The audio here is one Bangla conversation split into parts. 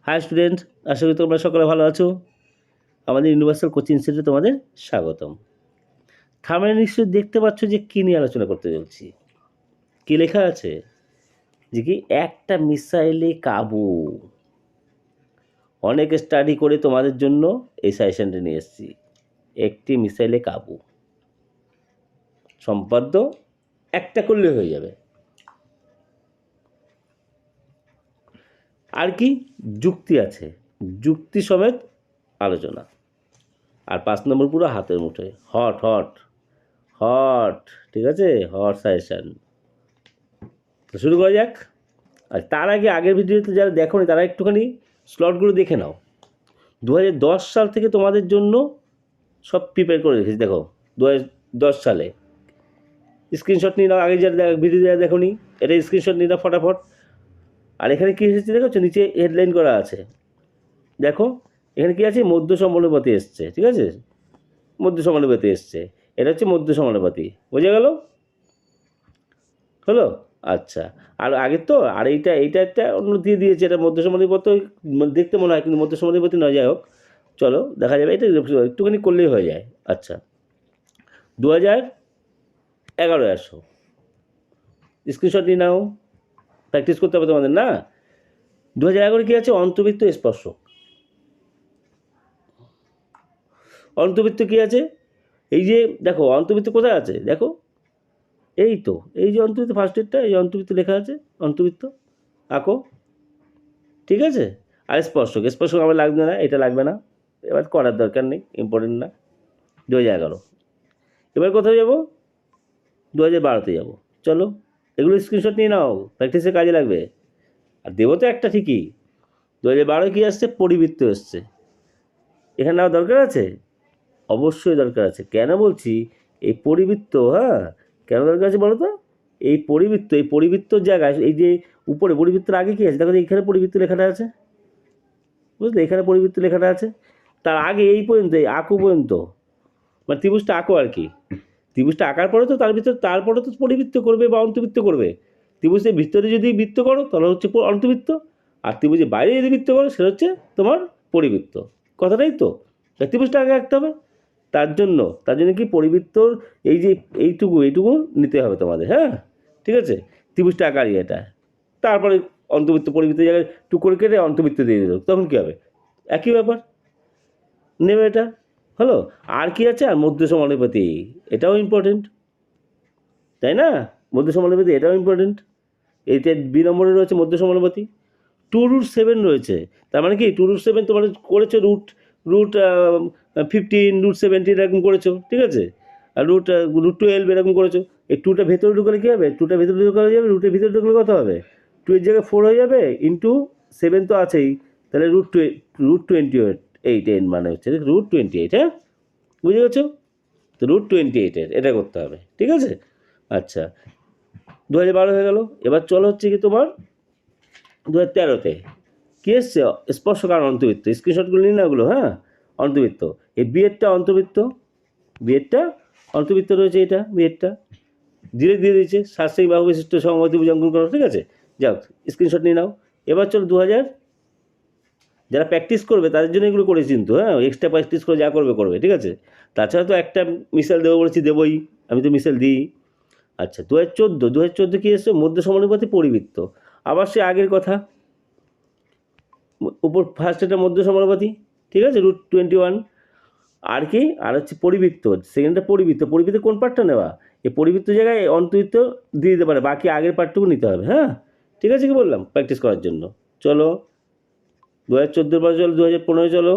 হাই স্টুডেন্ট, আশা করি তোমরা সকলে ভালো আছো। আমাদের ইউনিভার্সাল কোচিং সেন্টারে তোমাদের স্বাগতম। থাম্বনেলে নিশ্চয়ই দেখতে পাচ্ছ যে কী নিয়ে আলোচনা করতে চলছি। কী লেখা আছে? যে কি একটা মিসাইলে কাবু। অনেক স্টাডি করে তোমাদের জন্য এই সাজেশনটা নিয়ে এসেছি। একটি মিসাইলে কাবু, সম্পাদ্য একটা করলে হয়ে যাবে। আর কি যুক্তি আছে, যুক্তি সমেত আলোচনা। আর 5 নম্বর পুরো হাতের মুঠোয়, হট হট হট, ঠিক আছে, হট সাজেশান। তো শুরু করা যাক। আর তার আগে আগের ভিডিওতে যারা দেখোনি তারা একটুখানি স্লটগুলো দেখে নাও। 2010 সাল থেকে তোমাদের জন্য সব প্রিপেয়ার করে রেখেছি। দেখো 2010 সালে স্ক্রিনশট নিয়ে নাও। আগে যারা ভিডিও যারা দেখোনি এটা স্ক্রিনশট নিয়ে নাও ফটাফট। আর এখানে কী এসেছে দেখো, নিচে হেডলাইন করা আছে। দেখো এখানে কী আছে, মধ্য সমানুপাতি এসছে, ঠিক আছে, মধ্য সমানুপাতি এসছে। এটা হচ্ছে মধ্য সমানুপাতি, বোঝা গেল? হলো? আচ্ছা। আর আগের তো, আর এইটা একটা অন্য দিয়ে দিয়েছে, এটা মধ্য সমানুপাতি দেখতে মনে হয়, কিন্তু মধ্য সমানুপাতি নয়। যাই হোক, চলো দেখা যাবে। এটা একটুখানি করলেই হয়ে যায়। আচ্ছা, 2011 আসো, স্ক্রিনশট নিয়ে নাও, প্র্যাকটিস করতে হবে তোমাদের না। 2011 কী আছে? অন্তর্বৃত্ত স্পর্শক। অন্তর্বৃত্ত কী আছে? এই যে দেখো অন্তর্বৃত্ত কোথায় আছে, দেখো এই তো, এই যে অন্তর্বৃত্ত ফার্স্ট এডটা, এই অন্তর্বৃত্ত লেখা আছে, অন্তর্বৃত্ত আঁকো, ঠিক আছে। আর স্পর্শক, স্পর্শক আমার লাগবে না, এটা লাগবে না, এবার করার দরকার নেই, ইম্পর্টেন্ট না। 2011। এবার কোথায় যাবো? 2012তে যাবো। চলো এগুলো স্ক্রিনশট নিয়ে নাও, প্র্যাকটিসে কাজে লাগবে। আর দেবো তো একটা ঠিকই। 2012 কী আসছে? পরিবৃত্ত এসছে। এখানে নেওয়া দরকার আছে, অবশ্যই দরকার আছে। কেন বলছি এই পরিবৃত্ত, হ্যাঁ কেন দরকার আছে বলো তো? এই পরিবৃত্তর জায়গায়, এই যে উপরে পরিবৃত্তের আগে কী আছে দেখো, এইখানে পরিবৃত্ত লেখাটা আছে, বুঝলে, এখানে পরিবৃত্ত লেখাটা আছে। তার আগে এই পর্যন্ত, এই আঁকো পর্যন্ত, মানে ত্রিভুজটা আঁকো আর কি। ত্রিভুজটা আঁকার পরে তো তারপরে তো পরিবৃত্ত করবে বা অন্তর্বৃত্ত করবে। ত্রিভুজের ভিতরে যদি বৃত্ত করো তাহলে হচ্ছে অন্তর্বৃত্ত, আর ত্রিভুজের বাইরে যদি বৃত্ত করো সেটা হচ্ছে তোমার পরিবৃত্ত। কথাটাই তো, ত্রিভুজটা আগে আঁকতে হবে। তার জন্য কি পরিবৃত্তর এই যে এইটুকু নিতে হবে তোমাদের, হ্যাঁ ঠিক আছে। ত্রিভুজটা আঁকারই এটা, তারপরে অন্তর্বৃত্ত পরিবৃত্ত জায়গায় টুকরো কেটে অন্তর্বৃত্ত দিয়ে দিল, তখন কী হবে? একই ব্যাপার, নেবে এটা, হলো। আর কি আছে? আর মধ্য সমানুপাতি, এটাও ইম্পর্টেন্ট, তাই না? মধ্য সমানুপাতি এটাও ইম্পর্টেন্ট। এইটা 2 নম্বরে রয়েছে মধ্য সমানুপাতি। 2√7 রয়েছে, তার মানে কি 2√7 তোমার করেছো, রুট 15, √17 এরকম করেছো, ঠিক আছে। আর √12 এরকম করেছো। এই 2টা ভেতরে ঢুকালে কী হবে? 2টা ভেতরে ঢুকালে যাবে, রুটের ভিতরে ঢুকলে কত হবে? 2 এর জায়গায় 4 হয়ে যাবে, ইন্টু 7 তো আছেই, তাহলে √28 মানে হচ্ছে √28, হ্যাঁ বুঝে গেছো তো? √28 এটা করতে হবে, ঠিক আছে। আচ্ছা, 2012 হয়ে গেল। এবার চলো হচ্ছে কি তোমার 2013তে কী এসছে? স্পর্শক আর অন্তর্বৃত্ত। স্ক্রিনশটগুলো নিন না ওগুলো, হ্যাঁ। অন্তর্বৃত্ত, এই বিয়েরটা অন্তর্বৃত্ত, বিয়েরটা অন্তর্বৃত্ত রয়েছে, এটা বিয়েরটা ধীরে দিয়ে দিয়েছে। শাস্ত্রিক বাহু বিশিষ্ট সমবাহু অঙ্কন করো, ঠিক আছে। যাও স্ক্রিনশট নিয়ে নাও। এবার চলো 2000, যারা প্র্যাকটিস করবে তাদের জন্য এগুলো করেছি কিন্তু, হ্যাঁ এক্সট্রা প্র্যাকটিস করে যা করবে, ঠিক আছে। তাছাড়া তো একটা মিসাইল দেবো বলেছি, দেবই, আমি তো মিসাইল দিই। আচ্ছা, 2014 কী এসছে? মধ্য সমানুপাতি পরিবৃত্ত। আবার সে আগের কথা, উপর ফার্স্ট এটা মধ্য সমানুপাতি, ঠিক আছে, √21। আর কি? আর হচ্ছে পরিবৃত্ত, সেকেন্ডটা পরিবৃত্ত। পরিবৃত্ত কোন পার্টটা নেওয়া? এই পরিবৃত্ত জায়গায় অন্তর্বৃত্ত দিয়ে দিতে পারে, বাকি আগের পার্টটুকু নিতে হবে, হ্যাঁ ঠিক আছে। কি বললাম? প্র্যাকটিস করার জন্য। চলো 2014 পর চলো 2015 চলো,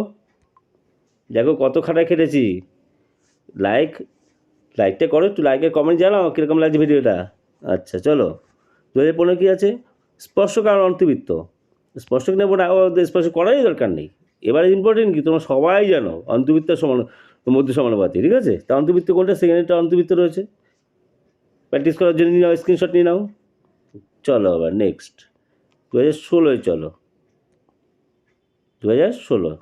দেখো কত খাটায় খেটেছি। লাইকটা করো একটু, লাইকের কমেন্ট জানাও কীরকম লাগছে ভিডিওটা। আচ্ছা চলো 2015 কী আছে? স্পর্শক আর অন্তর্বৃত্ত। স্পর্শক নেবো না, স্পর্শক করারই দরকার নেই। এবারে ইম্পর্টেন্ট কি, তোমরা সবাই জানো অন্তর্বৃত্ত মধ্য সমানুপাতি, ঠিক আছে। তা অন্তর্বৃত্ত কোনটা? সেকেন্ডটা অন্তর্বৃত্ত রয়েছে। প্র্যাকটিস করার জন্য নিয়ে নাও, স্ক্রিনশট নিয়ে নাও। চলো আবার নেক্সট 2016 চলো, 2016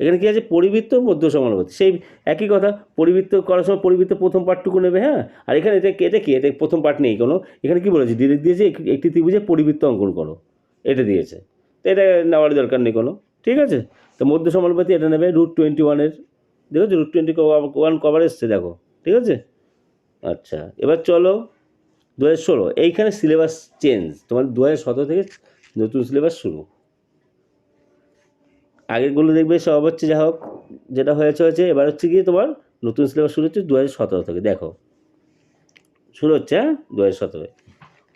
এখানে কী আছে? পরিবৃত্ত মধ্য সমানুপাতি, সেই একই কথা। পরিবৃত্ত করার সময় পরিবৃত্ত প্রথম পার্টটুকু নেবে, হ্যাঁ। আর এখানে এটা কি? এটা প্রথম পার্ট নেই কোনো। এখানে কী বলেছে? ডিরেক্ট দিয়েছে একটি ত্রিভুজে পরিবৃত্ত অঙ্কন করো, এটা দিয়েছে, তো এটা নেওয়ার দরকার নেই কোনো, ঠিক আছে। তো মধ্য সমানুপাতি এটা নেবে √21 দেখেছো, √21 কভার এসছে দেখো, ঠিক আছে। আচ্ছা, এবার চলো 2016, এইখানে সিলেবাস চেঞ্জ, তোমার 2017 থেকে নতুন সিলেবাস শুরু। আগেরগুলো দেখবে সব হচ্ছে যা হোক, যেটা হয়েছে, এবার হচ্ছে গিয়ে তোমার নতুন সিলেবাস শুরু হচ্ছে 2017 থেকে, দেখো শুরু হচ্ছে, হ্যাঁ 2017।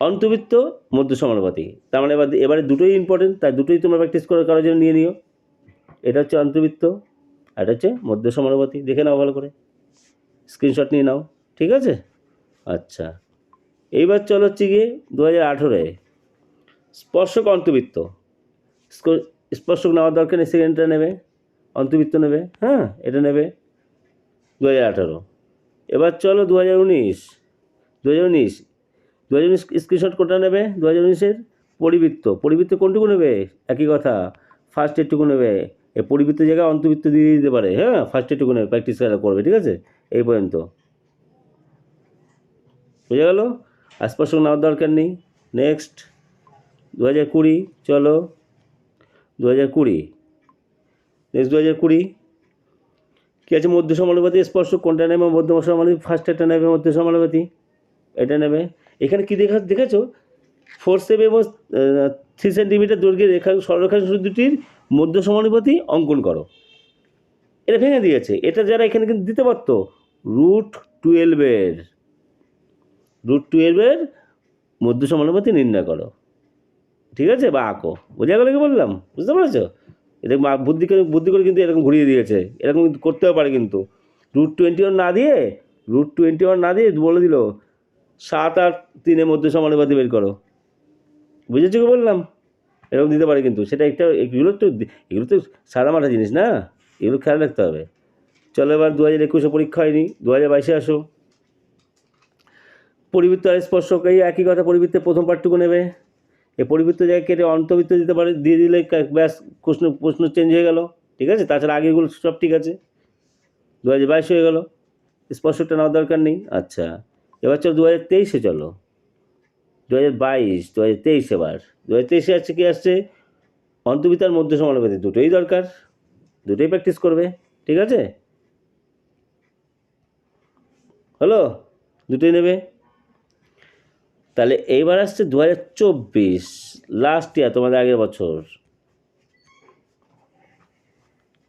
অন্তর্বৃত্ত মধ্য সমানুপাতি, তার মানে এবারে দুটোই ইম্পর্টেন্ট, তাই দুটোই তোমরা প্র্যাকটিস করার জন্য নিয়ে নিও। এটা হচ্ছে অন্তর্বৃত্ত, আর এটা হচ্ছে মধ্য সমানুপাতি, দেখে নাও ভালো করে, স্ক্রিনশট নিয়ে নাও, ঠিক আছে। আচ্ছা, এইবার চলো হচ্ছে গিয়ে 2018 স্পর্শক অন্তর্বৃত্ত। স্পর্শক নেওয়ার দরকার নেই, সেকেন্ডটা নেবে, অন্তর্বৃত্ত নেবে, হ্যাঁ এটা নেবে 2018। এবার চলো 2019 স্ক্রিনশট কোনটা নেবে, 2019-এর পরিবৃত্ত কোনটুকু নেবে, একই কথা, ফার্স্ট এরটুকু নেবে, এই পরিবৃত্ত জায়গায় অন্তর্বৃত্ত দিয়ে দিতে পারে, হ্যাঁ ফার্স্ট এরটুকু নেবে, প্র্যাকটিস করবে, ঠিক আছে, এই পর্যন্ত বুঝে গেল। আর স্পর্শক নেওয়ার দরকার নেই। নেক্সট 2020, চলো 2020, নেক্সট 2020 কী আছে, মধ্য সমানুপাতি স্পর্শক কোনটা নেবে, মধ্য সমানুপাতি ফার্স্ট এটা নেবে, মধ্য সমানুপাতি এটা নেবে। এখানে কী দেখেছো 4 সেমি এবং 3 সেন্টিমিটার দৈর্ঘ্যের সরলরেখা দুটির মধ্য সমানুপাতি অঙ্কন করো, এটা ভেঙে দিয়েছে। এটা যারা এখানে কিন্তু দিতে পারতো √12 মধ্য সমানুপাতি নির্ণয় করো, ঠিক আছে, বা আঁকো, বোঝা গেল কি বললাম, বুঝতে পেরেছো। এটা বুদ্ধি করে কিন্তু এরকম ঘুরিয়ে দিয়েছে, এরকম কিন্তু করতেও পারে, কিন্তু √21 না দিয়ে বলে দিল 7 আর 3 মধ্য সমানুপাতি বের করো, বুঝেছো কি বললাম, এরকম দিতে পারে কিন্তু, সেটা এগুলো তো সারা মাথা জিনিস না, এগুলো খেয়াল রাখতে হবে। চলো এবার 2021 পরীক্ষা হয়নি, 2022 আসো। পরিবৃত্ত আর স্পর্শক, এই একই কথা, পরিবৃত্তের প্রথম পার্টটুকু নেবে, এই পরিবৃত্ত জায়গায় কেটে অন্তর্বৃত্ত দিয়ে দিলে ব্যাস প্রশ্ন চেঞ্জ হয়ে গেল, ঠিক আছে। তাছাড়া আগেগুলো সব ঠিক আছে, 2022 হয়ে গেল, স্পর্শকটা নেওয়ার দরকার নেই। আচ্ছা, এবার চলো 2023-এ, চলো 2023, এবার 2023-এ আসছে কি আসছে, অন্তর্বৃত্ত আর মধ্য সমানুপাতি দুটোই দরকার, দুটোই প্র্যাকটিস করবে, ঠিক আছে, হলো, দুটোই নেবে। তাহলে এইবার আসছে 2024, লাস্ট ইয়ার, তোমাদের আগের বছর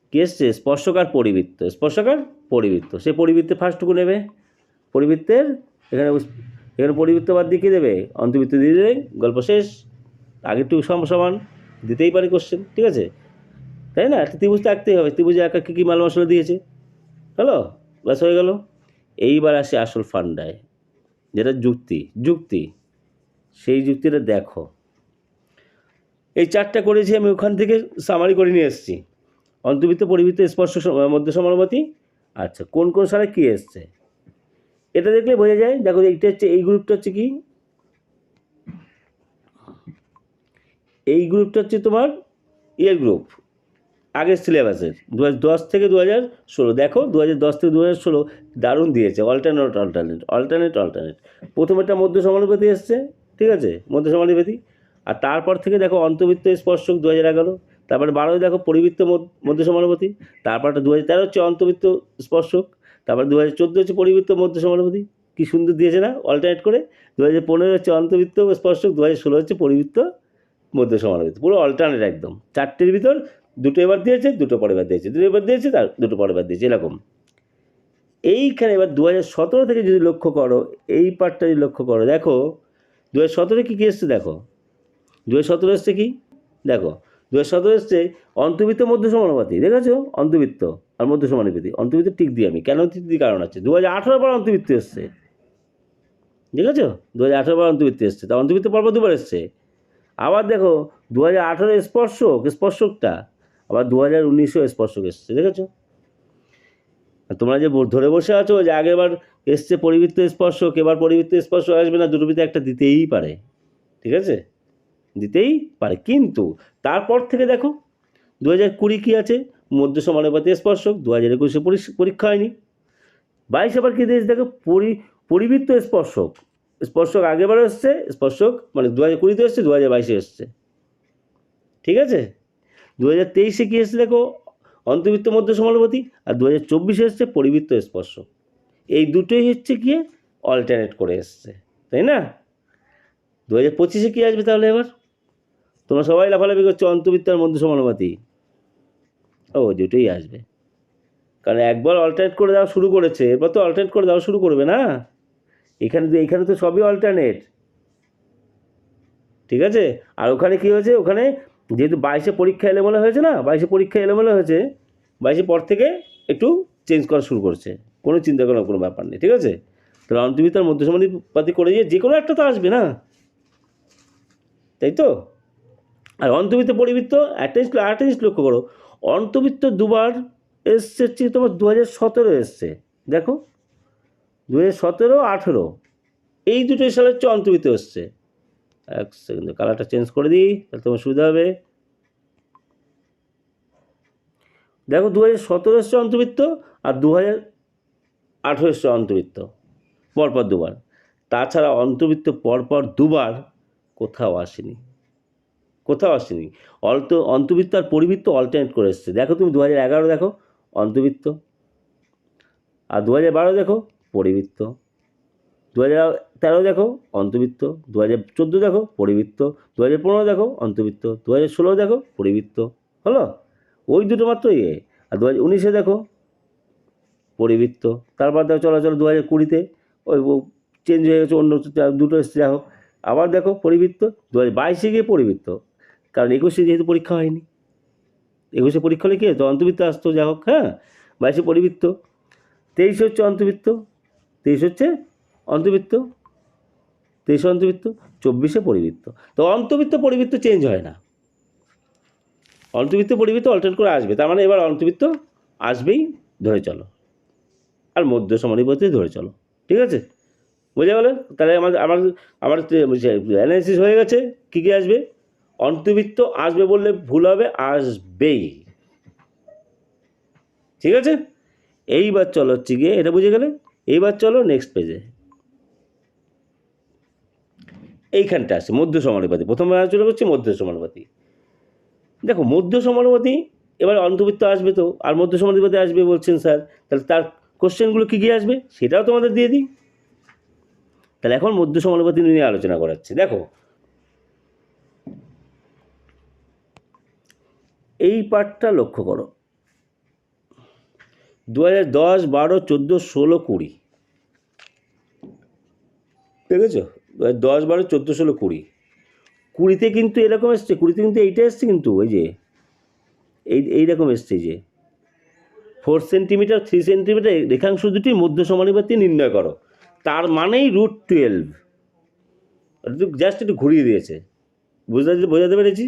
কী এসছে, স্পর্শক আর পরিবৃত্ত, সেই পরিবৃত্তে ফার্স্টটুকু নেবে, পরিবৃত্তের এখানে পরিবৃত্ত বাদ দিয়ে কী দেবে, অন্তর্বৃত্ত দিয়ে দিলে গল্প শেষ। আগেরটুকু সমান দিতেই পারে কোশ্চেন, ঠিক আছে, তাই না, একটা ত্রিভুজ আঁকতেই হবে, ত্রিভুজে একা কী কী মাল মশলা দিয়েছে, হলো, ব্যাস হয়ে গেল। এইবার আসে আসল ফান্ডায়, যেটা যুক্তি, সেই যুক্তিটা দেখো, এই 4টা করেছি আমি, ওখান থেকে সামারি করে নিয়ে এসেছি, অন্তর্বৃত্ত, পরিবৃত্ত, স্পর্শ, মধ্য সমানুপাতি। আচ্ছা, কোন সালে কী এসছে এটা দেখলে বোঝা যায়, দেখো এইটা হচ্ছে, এই গ্রুপটা হচ্ছে কি, এই গ্রুপটা হচ্ছে তোমার গ্রুপ, আগের সিলেবাসের 2010 থেকে 2016, দেখো 2010 থেকে 2016 দারুণ দিয়েছে, অল্টারনেট। প্রথমেরটা মধ্য সমানুপাতি এসছে, ঠিক আছে, মধ্য সমানুপাতি, আর তারপর থেকে দেখো অন্তর্বৃত্ত স্পর্শক 2011, তারপরে 12 দেখো পরিবৃত্ত মধ্য সমানুপাতি, তারপরটা 2013 হচ্ছে অন্তর্বৃত্ত স্পর্শক, তারপর 2014 হচ্ছে পরিবৃত্ত মধ্য সমানুপাতি, কী সুন্দর দিয়েছে না, অল্টারনেট করে। 2015 হচ্ছে অন্তর্বৃত্ত স্পর্শক, 2016 হচ্ছে পরিবৃত্ত মধ্য সমানুপাতি, পুরো অল্টারনেট একদম, 4টের ভিতর 2টো এবার দিয়েছে, 2টো পরের বার দিয়েছে, 2টো এবার দিয়েছে, তার 2টো পরের বার দিয়েছে, এরকম। এইখানে এবার 2017 থেকে যদি লক্ষ্য করো, এই পার্টটা যদি লক্ষ্য করো, দেখো 2017 কী এসছে, দেখো 2017 এসছে কি, দেখো 2017 এসছে অন্তর্বৃত্ত মধ্য সমানুপাতি, দেখেছো, অন্তর্বৃত্ত আর মধ্য সমানুপাতি, অন্তর্বৃত্ত টিক দিই আমি, কেন টিক দিই কারণ আছে, 2018 বার অন্তর্বৃত্ত এসছে, দেখেছো, 2018 বার অন্তর্বৃত্ত এসছে, তা অন্তর্বৃত্ত পরপর দুবার এসছে। আবার দেখো 2018 স্পর্শকটা, আবার 2019 স্পর্শক এসছে, দেখেছো। তোমরা যে ধরে বসে আছো যে আগেরবার এসছে পরিবৃত্ত স্পর্শক, এবার পরিবৃত্ত স্পর্শক আসবে না, দুটোর ভিতরে একটা দিতেই পারে, ঠিক আছে, দিতেই পারে। কিন্তু তারপর থেকে দেখো 2020 কী আছে, মধ্য সমানুপাতি স্পর্শক, 2021 পরীক্ষা হয়নি। 22 আবার কী দিয়েছে দেখো, পরিবৃত্ত স্পর্শক আগেবারও এসছে, স্পর্শক মানে 2020-তে এসছে, 2022-এ এসছে, ঠিক আছে? 2023-এ কী এসছে দেখো, অন্তর্বৃত্ত মধ্য সমানুপাতি, আর 2024-এ এসছে পরিবৃত্ত স্পর্শ। এই দুটোই হচ্ছে গিয়ে অল্টারনেট করে এসছে, তাই না? 2025-এ কী আসবে তাহলে এবার? তোমরা সবাই লাফালাফি করছো অন্তর্বৃত্ত আর মধ্য সমানুপাতি। ও দুটোই আসবে, কারণ একবার অল্টারনেট করে দেওয়া শুরু করেছে, এরপর তো অল্টারনেট করে দেওয়া শুরু করবে না। এখানে তো সবই অল্টারনেট, ঠিক আছে? আর ওখানে কী হয়েছে, ওখানে যেহেতু 22-এ পরীক্ষা এলোমেলো হয়েছে না, 22-এ পরীক্ষা এলোমেলো হয়েছে, 22-এর পর থেকে একটু চেঞ্জ করা শুরু করছে, কোনো চিন্তা করার কোনো ব্যাপার নেই, ঠিক আছে? তাহলে অন্তর্বৃত্ত আর মধ্য সমানুপাতি করে যে কোনো একটা তো আসবে না, তাই তো? আর অন্তর্বৃত্ত পরিবৃত্ত একটা জিনিস লক্ষ্য করো, অন্তর্বৃত্ত দুবার এসছে হচ্ছে তোমার 2017 এসছে, দেখো 2017, 18 এই দুটো সালে হচ্ছে অন্তর্বৃত্ত এসছে। এক সেকেন্ড, কালারটা চেঞ্জ করে দিই তাহলে তোমার সুবিধা হবে। দেখো 2017 এসছে অন্তর্বৃত্ত, আর 2018 এসছে অন্তর্বৃত্ত, পরপর দুবার। তাছাড়া অন্তর্বৃত্ত পরপর দুবার কোথাও আসেনি, কোথাও আসেনি। অন্তর্বৃত্ত আর পরিবৃত্ত অল্টারনেট করে এসছে। দেখো তুমি 2011 দেখো অন্তর্বৃত্ত, আর 2012 দেখো পরিবৃত্ত, 2013 দেখো অন্তর্বৃত্ত, 2014 দেখো পরিবৃত্ত, 2015 দেখো অন্তর্বৃত্ত, 2016 দেখো পরিবৃত্ত, হলো ওই দুটো মাত্র ইয়ে। আর 2019-এ দেখো পরিবৃত্ত, তারপর দেখো চলো 2020-তে ওই চেঞ্জ হয়ে গেছে, অন্য দুটো এসছে, যা হোক। আবার দেখো পরিবৃত্ত, 2022-এ গিয়ে পরিবৃত্ত, কারণ 21-এ যেহেতু পরীক্ষা হয়নি, 21-এ পরীক্ষা হলে কী হতো, অন্তর্বৃত্ত আসতো, যা হোক। হ্যাঁ, 22-এ পরিবৃত্ত, 23 হচ্ছে অন্তর্বৃত্ত, 23 হচ্ছে অন্তর্বৃত্ত, 23 অন্তর্বৃত্ত, 24-এ পরিবৃত্ত। তো অন্তর্বৃত্ত পরিবৃত্ত চেঞ্জ হয় না, অন্তর্বৃত্ত পরিবৃত্ত অল্টারনেট করে আসবে, তার মানে এবার অন্তর্বৃত্ত আসবেই, ধরে চলো, আর মধ্য সমানুপাতি ধরে চলো, ঠিক আছে? বোঝা গেল? তাহলে আমার অ্যানালিসিস হয়ে গেছে, কী কী আসবে। অন্তর্বৃত্ত আসবে বললে ভুল হবে, আসবেই, ঠিক আছে? এইবার চলো হচ্ছে গিয়ে, এটা বুঝে গেলে, এইবার চলো নেক্সট পেজে। এইখানটা আসছে মধ্য সমানুপাতি, প্রথমে আলোচনা করছি মধ্য সমানুপাতি। দেখো মধ্য সমানুপাতি, এবার অন্তর্বৃত্ত আসবে তো, আর মধ্য সমানুপাতি আসবে বলছেন স্যার, তাহলে তার কোশ্চেনগুলো কী কী আসবে সেটাও তোমাদের দিয়ে দিই। তাহলে এখন মধ্য সমানুপাতি নিয়ে আলোচনা করাচ্ছি। দেখো এই পার্টটা লক্ষ্য করো, 2010, 12, 14, 16, 20, দেখেছ? 2010, 12, 14, 16, 20, 20-তে কিন্তু এরকম এসছে, 20-তে কিন্তু এইটা এসছে, কিন্তু ওই যে এইরকম এসছে যে 4 সেন্টিমিটার 3 সেন্টিমিটার রেখাংশ দুটি মধ্য সমানুপাতি নির্ণয় করো, তার মানেই √12। জাস্ট একটু ঘুরিয়ে দিয়েছে, বোঝাতে পেরেছি?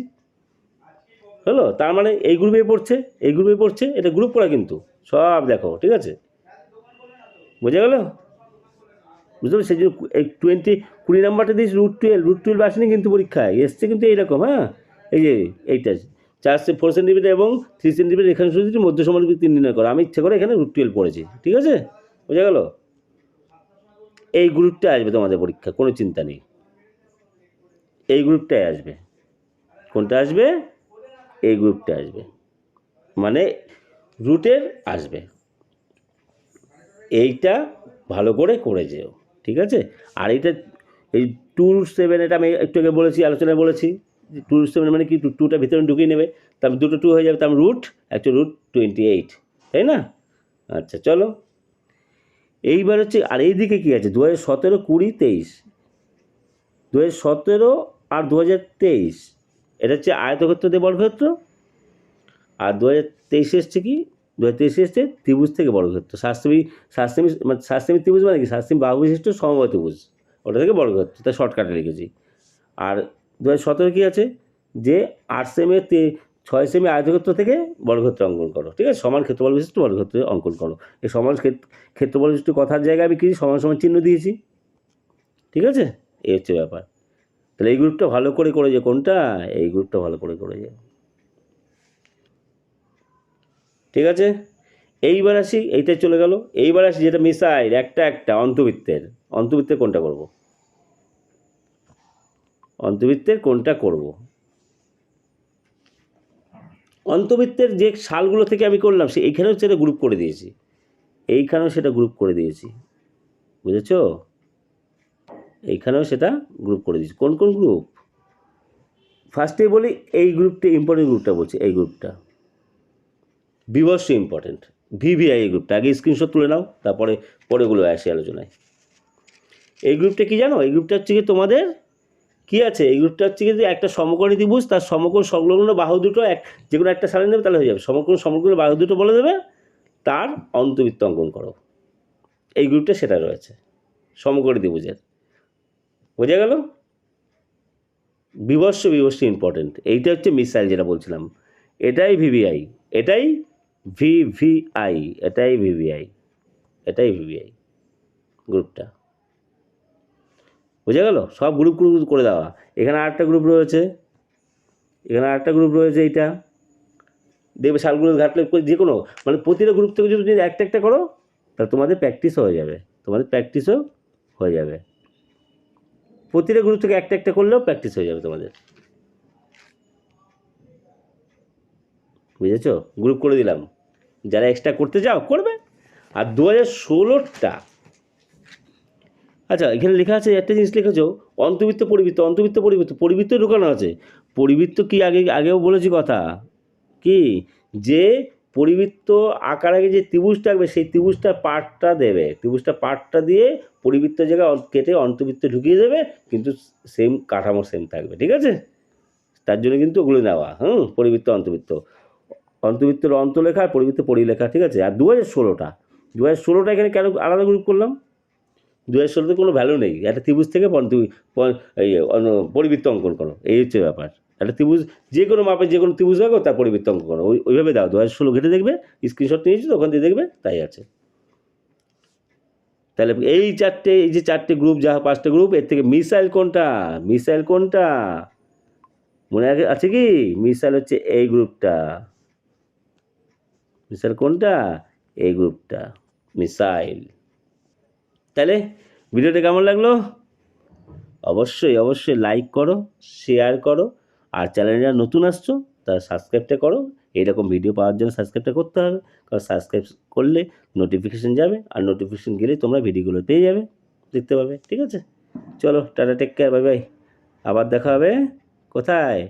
হলো, তার মানে এই গ্রুপে পড়ছে, এই গ্রুপে পড়ছে, এটা গ্রুপ করা কিন্তু সব, দেখো, ঠিক আছে? বোঝা গেল? বুঝতে পারছি, সেই জন্য এই 20 নাম্বারটা দিয়েছি √12 আসেনি কিন্তু পরীক্ষায়, এসছে কিন্তু এইরকম। হ্যাঁ, এই যে এইটা 4 সেন্টিমিটার এবং 3 সেন্টিমিটার রেখাংশ দুটি মধ্য সমানুপাতি নির্ণয় করো, আমি ইচ্ছে করে এখানে √12 পড়েছি, ঠিক আছে? বোঝা গেল? এই গ্রুপটা আসবে তোমাদের পরীক্ষা, কোনো চিন্তা নেই, এই গ্রুপটাই আসবে। কোনটা আসবে? এই গ্রুপটা আসবে, মানে রুটের আসবে। এইটা ভালো করে যেও, ঠিক আছে? আর এইটা এই 2√7, এটা আমি একটু আগে বলেছি, আলোচনায় বলেছি, 2√7 মানে কি, টুটা ভিতরে ঢুকিয়ে নেবে, তারপর দুটো 2 হয়ে যাবে, তার √28, তাই না? আচ্ছা চলো, এইবার হচ্ছে, আর এইদিকে কী আছে, 2017, 20, 23, 2017 আর 2023, এটা হচ্ছে আয়তক্ষেত্র দিয়ে বর্গক্ষেত্র, আর 2023 এসছে কি, 2023 এসছে ত্রিভুজ থেকে বর্গক্ষেত্র, সাতসেমি ত্রিভুজ মানে কি, সাতসেমি বাহু বিশিষ্ট সমবাহু ত্রিভুজ, ওটা থেকে বর্গক্ষেত্র, তাই শর্টকাটে লিখেছি। আর 2017 কী আছে, যে 8 সেমি 6 সেমি আয়তক্ষেত্র থেকে বর্গক্ষেত্র অঙ্কন করো, ঠিক আছে? সমান ক্ষেত্রফল বিশিষ্ট বর্গক্ষেত্র অঙ্কন করো। এই সমান ক্ষেত্রফল বিশিষ্ট কথার জায়গায় আমি কি সমান সমান চিহ্ন দিয়েছি, ঠিক আছে? এই হচ্ছে ব্যাপার। তাহলে এই গ্রুপটা ভালো করে যে, কোনটা, এই গ্রুপটা ভালো করে যে, ঠিক আছে? এইবার আসি, এইটাই চলে গেল। এইবার আসি যেটা মিসাইল, একটা অন্তর্বৃত্তের কোনটা করব, অন্তর্বৃত্তের কোনটা করব? অন্তবৃত্তের যে সালগুলো থেকে আমি করলাম এইখানেও সেটা গ্রুপ করে দিয়েছি, এইখানেও সেটা গ্রুপ করে দিয়েছি, বুঝেছো? এইখানেও সেটা গ্রুপ করে দিয়েছি। কোন কোন গ্রুপ? ফার্স্টে বলি এই গ্রুপটা ইম্পর্টেন্ট গ্রুপটা বলছি, এই গ্রুপটা বিবস্য ইম্পর্টেন্ট, ভিভিআই এই গ্রুপটা। আগে স্ক্রিনশট তুলে নাও, তারপরে পরেগুলো আসে আলোচনায়। এই গ্রুপটা কি জানো? এই গ্রুপটা হচ্ছে কি তোমাদের কি আছে? এই গ্রুপটা হচ্ছে কি যে একটা সমকোণী ত্রিভুজ, তার সমকোণ সংলগ্ন বাহু দুটো যে কোনো একটা সালে নেবে তাহলে হয়ে যাবে। সমকোণ সমগ্র বাহু দুটো বলে দেবে, তার অন্তবৃত্ত অঙ্কন করো। এই গ্রুপটা সেটা রয়েছে সমকোণী ত্রিভুজের, বোঝা গেল? বিবস্য ইম্পর্টেন্ট। এইটা হচ্ছে মিসাইল যেটা বলছিলাম, এটাই ভিভিআই, এটাই ভিভিআই, এটাই ভিভিআই, এটাই ভিভিআই গ্রুপটা, বোঝা গেল? সব গ্রুপ গ্রুপ করে দেওয়া। এখানে আরেকটা গ্রুপ রয়েছে, এখানে আরেকটা গ্রুপ রয়েছে, এইটা দেখবে সালগুলো ঘাটলে যে কোনো মানে প্রতিটা গ্রুপ থেকে যদি একটা একটা করো তাহলে তোমাদের প্র্যাকটিসও হয়ে যাবে, তোমাদের প্র্যাকটিসও হয়ে যাবে। প্রতিটা গ্রুপ থেকে একটা একটা করলেও প্র্যাকটিস হয়ে যাবে তোমাদের, বুঝেছো? গ্রুপ করে দিলাম, যারা এক্সট্রা করতে যাও করবে। আর 2016টা, আচ্ছা এখানে লেখা আছে একটা জিনিস লিখেছো, অন্তবৃত্ত পরিবৃত্ত, অন্তবৃত্ত পরিবৃত্ত, পরিবৃত্ত ঢোকানো আছে। পরিবৃত্ত কি আগেও বলেছি কথা কি, যে পরিবৃত্ত আকার আগে যে ত্রিভুজটা থাকবে সেই ত্রিভুজটার পার্টটা দেবে, ত্রিভুজটা পার্টটা দিয়ে পরিবৃত্ত জায়গায় কেটে অন্তবৃত্ত ঢুকিয়ে দেবে, কিন্তু সেম কাঠামো সেম থাকবে, ঠিক আছে? তার জন্য কিন্তু ওগুলো নেওয়া, পরিবৃত্ত অন্তবৃত্ত, অন্তবৃত্তের অন্তলেখা আর পরিবৃত্ত পরিলেখা, ঠিক আছে? আর 2016টা এখানে কেন আলাদা গ্রুপ করলাম? 2016তে কোনো ভ্যালু নেই, একটা ত্রিভুজ থেকে পরিবৃত্ত অঙ্কন করো, এই হচ্ছে ব্যাপার। একটা ত্রিভুজ যে কোনো মাপের যে কোনো ত্রিভুজ রাখো তার পরিবৃত্ত অঙ্কন করো, ওইভাবে দাও। 2016 ঘেটে দেখবে, স্ক্রিনশট নিয়েছি তো ওখান দিয়ে দেখবে, তাই আছে। তাহলে এই যে চারটে গ্রুপ, যা 5টা গ্রুপ, এর থেকে মিসাইল কোনটা? মিসাইল কোনটা মনে আছে কি? মিসাইল হচ্ছে এই গ্রুপটা। মিসাইল কোনটা? এই গ্রুপটা মিসাইল। তাহলে ভিডিওটা কেমন লাগলো? অবশ্যই লাইক করো, শেয়ার করো, আর চ্যানেলে নতুন আসছো তারা সাবস্ক্রাইবটা করো। এইরকম ভিডিও পাওয়ার জন্য সাবস্ক্রাইবটা করতে হবে, কারণ সাবস্ক্রাইব করলে নোটিফিকেশান যাবে, আর নোটিফিকেশান গেলেই তোমরা ভিডিওগুলো পেয়ে যাবে, দেখতে পাবে, ঠিক আছে? চলো tata, take care, bye bye. আবার দেখা হবে কোথায়?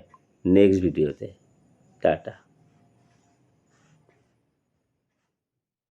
নেক্সট ভিডিওতে। টাটা।